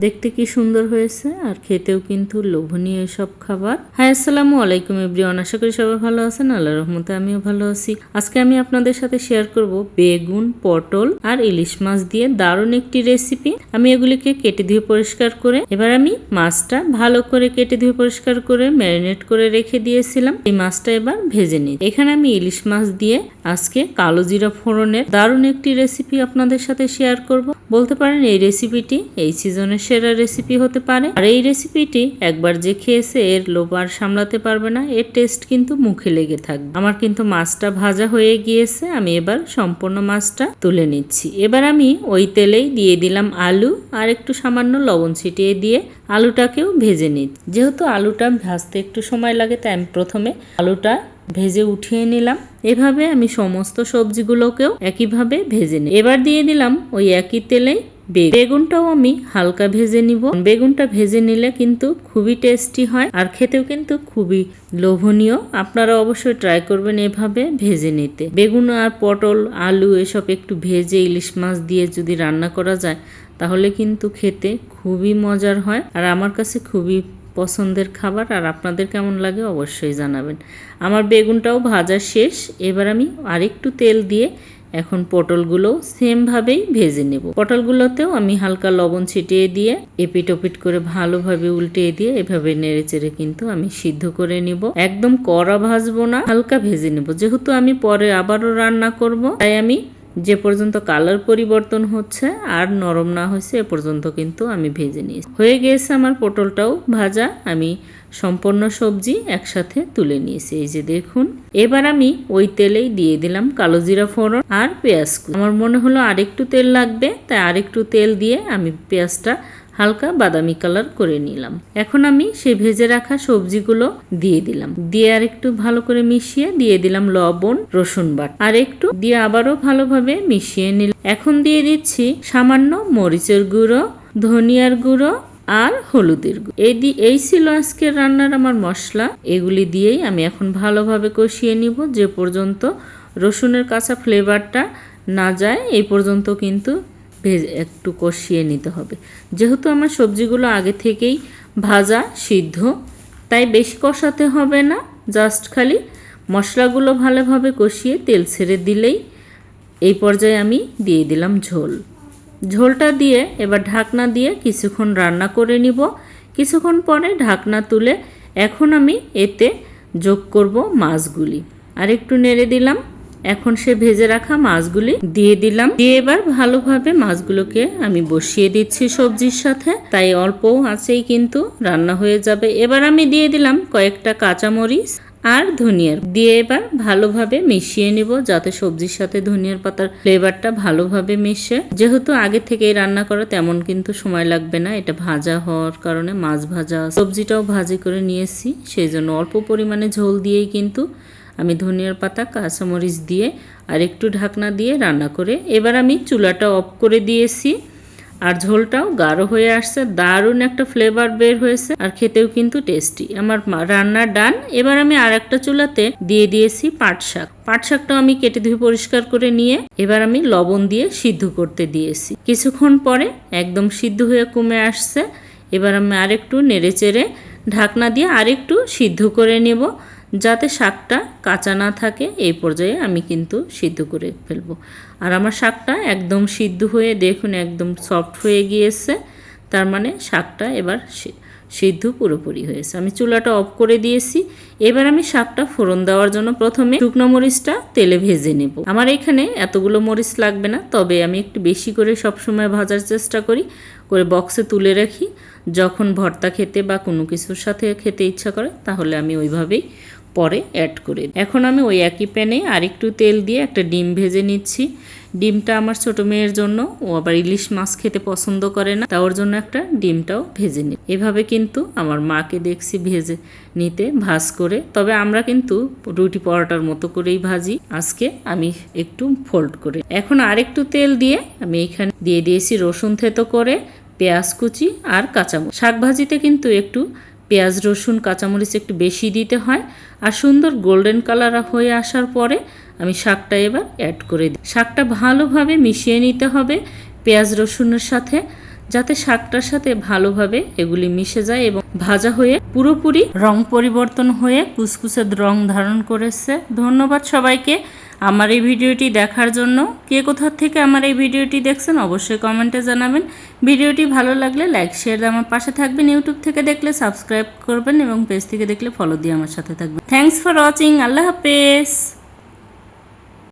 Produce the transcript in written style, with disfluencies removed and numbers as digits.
দেখতে কি সুন্দর হয়েছে আর খেতেও কিন্তু লোভনীয় সব খাবার। হ্যাঁ, আসসালামু আলাইকুম এভরিওয়ান, আশা করি সবাই ভালো আছেন। আল্লাহর রহমতে আমিও ভালো আছি। আজকে আমি আপনাদের সাথে শেয়ার করব বেগুন, পটল আর ইলিশ মাছ দিয়ে দারুণ একটি রেসিপি। আমি এগুলিকে কেটে ধুয়ে পরিষ্কার করে এবার আমি মাছটা ভালো করে কেটে ধুয়ে পরিষ্কার করে ম্যারিনেট করে রেখে দিয়েছিলাম। এই মাছটা এবার ভেজে নিই। এখানে আমি ইলিশ মাছ দিয়ে আজকে কালো জিরা ফোড়নের দারুণ একটি রেসিপি আপনাদের সাথে শেয়ার করব। বলতে পারেন এই রেসিপিটি এই সিজনের সেরা রেসিপি হতে পারে। আর এই রেসিপিটি একবার যে খেয়েছে এর লোভ আর সামলাতে পারবে না, এর টেস্ট কিন্তু মুখে লেগে থাকবে। আমার কিন্তু মাছটা ভাজা হয়ে গিয়েছে, আমি এবার সম্পূর্ণ মাছটা তুলে নিচ্ছি। এবার আমি ওই তেলেই দিয়ে দিলাম আলু আর একটু সামান্য লবণ ছিটিয়ে দিয়ে আলুটাকেও ভেজে নিচ্ছি। যেহেতু আলুটা ভাজতে একটু সময় লাগে তাই আমি প্রথমে আলুটা ভেজে উঠিয়ে নিলাম। এভাবে আমি সমস্ত সবজিগুলোকেও একইভাবে ভেজে নিই। এবার দিয়ে দিলাম ওই একই তেলেই বেগুনটাও আমি হালকা ভেজে নিব। বেগুনটা ভেজে নিলে কিন্তু খুবই টেস্টি হয় আর খেতেও কিন্তু খুবই লোভনীয়। আপনারা অবশ্যই ট্রাই করবেন এভাবে ভেজে নিতে। বেগুন আর পটল, আলু এসব একটু ভেজে ইলিশ মাছ দিয়ে যদি রান্না করা যায় তাহলে কিন্তু খেতে খুবই মজার হয় আর আমার কাছে খুবই পছন্দের খাবার। আর আপনাদের কেমন লাগে অবশ্যই জানাবেন। আমার বেগুনটাও ভাজা শেষ। এবার আমি আরেকটু তেল দিয়ে এখন পটলগুলো সেমভাবেই ভেজে নেব। পটলগুলোতেও আমি হালকা লবণ ছিটিয়ে দিয়ে এপিট ওপিট করে ভালোভাবে উল্টিয়ে দিয়ে এভাবে নেড়ে চেড়ে কিন্তু আমি সিদ্ধ করে নিব। একদম কড়া ভাজবো না, হালকা ভেজে নেব। যেহেতু আমি পরে আবারও রান্না করব তাই আমি যে পর্যন্ত কালার পরিবর্তন হচ্ছে আর নরম না হয়েছে এ পর্যন্ত কিন্তু আমি ভেজে নিয়েছি। হয়ে গিয়েছে আমার পটলটাও ভাজা। আমি সম্পূর্ণ সবজি একসাথে তুলে নিয়েছি। এই যে দেখুন, এবার আমি ওই তেলেই দিয়ে দিলাম কালো জিরা ফোড়ন আর পেঁয়াজ। আমার মনে হলো আরেকটু তেল লাগবে তাই আরেকটু তেল দিয়ে আমি পেঁয়াজটা হালকা বাদামি কালার করে নিলাম। এখন আমি সেই ভেজে রাখা সবজিগুলো দিয়ে দিলাম। দিয়ে আর একটু ভালো করে মিশিয়ে দিয়ে দিলাম লবণ, রসুন বাটা আর একটু দিয়ে আবারও ভালোভাবে মিশিয়ে নিলাম। এখন দিয়ে দিচ্ছি সামান্য মরিচের গুঁড়ো, ধনিয়ার গুঁড়ো আর হলুদের গুঁড়ো। এই ছিল আজকের রান্নার আমার মশলা। এগুলি দিয়েই আমি এখন ভালোভাবে কষিয়ে নিব। যে পর্যন্ত রসুনের কাঁচা ফ্লেভারটা না যায় এই পর্যন্ত কিন্তু একটু কষিয়ে নিতে হবে। যেহেতু আমার সবজিগুলো আগে থেকেই ভাজা সিদ্ধ তাই বেশি কষাতে হবে না, জাস্ট খালি মশলাগুলো ভালোভাবে কষিয়ে তেল ছেড়ে দিলেই এই পর্যায়ে আমি দিয়ে দিলাম ঝোল। ঝোলটা দিয়ে এবার ঢাকনা দিয়ে কিছুক্ষণ রান্না করে নিব। কিছুক্ষণ পরে ঢাকনা তুলে এখন আমি এতে যোগ করব মাছগুলি। আর একটু নেড়ে দিলাম। এখন সে ভেজে রাখা মাছগুলি দিয়ে দিলাম। দিয়ে এবার ভালোভাবে মাছগুলোকে আমি বসিয়ে দিচ্ছি সবজির সাথে, তাই অল্প আঁচেই কিন্তু রান্না হয়ে যাবে। এবার আমি দিয়ে দিলাম কয়েকটা কাঁচামরিচ আর ধনিয়ার দিয়ে এবার ভালোভাবে মিশিয়ে নিব যাতে সবজির সাথে ধনিয়ার পাতার ফ্লেভারটা ভালোভাবে মিশে। যেহেতু আগে থেকেই রান্না করা তেমন কিন্তু সময় লাগবে না, এটা ভাজা হওয়ার কারণে মাছ ভাজা সবজিটাও ভাজি করে নিয়েছি, সেই জন্য অল্প পরিমাণে ঝোল দিয়েই কিন্তু আমি ধনিয়ার পাতা কাঁচামরিচ দিয়ে আর একটু ঢাকনা দিয়ে রান্না করে এবার আমি চুলাটা অফ করে দিয়েছি। আর ঝোলটাও গাঢ় হয়ে আসছে, দারুণ একটা ফ্লেভার বের হয়েছে আর খেতেও কিন্তু টেস্টি। আমার রান্না ডান। এবার আমি আর একটা চুলাতে দিয়ে দিয়েছি পাট শাক। পাট শাকটাও আমি কেটে ধুয়ে পরিষ্কার করে নিয়ে এবার আমি লবণ দিয়ে সিদ্ধ করতে দিয়েছি। কিছুক্ষণ পরে একদম সিদ্ধ হয়ে কমে আসছে। এবার আমি আরেকটু নেড়ে চেড়ে ঢাকনা দিয়ে আরেকটু সিদ্ধ করে নেব যাতে শাকটা কাঁচা না থাকে। এই পর্যায়ে আমি কিন্তু সিদ্ধ করে ফেলবো। আর আমার শাকটা একদম সিদ্ধ হয়ে দেখুন একদম সফট হয়ে গিয়েছে, তার মানে শাকটা এবার সিদ্ধ পুরোপুরি হয়েছে। আমি চুলাটা অফ করে দিয়েছি। এবার আমি শাকটা ফোড়ন দেওয়ার জন্য প্রথমে শুকনো মরিচটা তেলে ভেজে নেব। আমার এখানে এতগুলো মরিচ লাগবে না, তবে আমি একটু বেশি করে সবসময় ভাজার চেষ্টা করি, করে বক্সে তুলে রাখি। যখন ভর্তা খেতে বা কোনো কিছুর সাথে খেতে ইচ্ছা করে তাহলে আমি ওইভাবেই পরে অ্যাড করে। এখন আমি ওই একই প্যানে আরেকটু তেল দিয়ে একটা ডিম ভেজে নিচ্ছি। ডিমটা আমার ছোট মেয়ের জন্য, ও আবার ইলিশ মাছ খেতে পছন্দ করে না, তার জন্য একটা ডিমটাও ভেজে নিই। এভাবে কিন্তু আমার মাকে দেখছি ভেজে নিতে ভাজ করে, তবে আমরা কিন্তু রুটি পরোটার মতো করেই ভাজি, আজকে আমি একটু ফোল্ড করে। এখন আরেকটু তেল দিয়ে আমি এখানে দিয়ে দিয়েছি রসুন থেতো করে, পেঁয়াজ কুচি আর কাঁচামরিচ। শাক ভাজিতে কিন্তু একটু পেঁয়াজ, রসুন, কাঁচামরিচ একটু বেশি দিতে হয়। আর সুন্দর গোল্ডেন কালার হয়ে আসার পরে আমি শাকটা এবার অ্যাড করে দিই। শাকটা ভালোভাবে মিশিয়ে নিতে হবে পেঁয়াজ রসুনের সাথে যাতে শাকটার সাথে ভালোভাবে এগুলি মিশে যায় এবং ভাজা হয়ে পুরোপুরি রং পরিবর্তন হয়ে কুচকুচে রং ধারণ করেছে। ধন্যবাদ সবাইকে আমার এই ভিডিওটি দেখার জন্য। কে কোথা থেকে আমার এই ভিডিওটি দেখছেন অবশ্যই কমেন্টে জানাবেন। ভিডিওটি ভালো লাগলে লাইক শেয়ার দিয়ে আমার পাশে থাকবেন। ইউটিউব থেকে দেখলে সাবস্ক্রাইব করবেন এবং পেজ থেকে দেখলে ফলো দিয়ে আমার সাথে থাকবেন। Thanks for watching. আল্লাহ হাফেজ।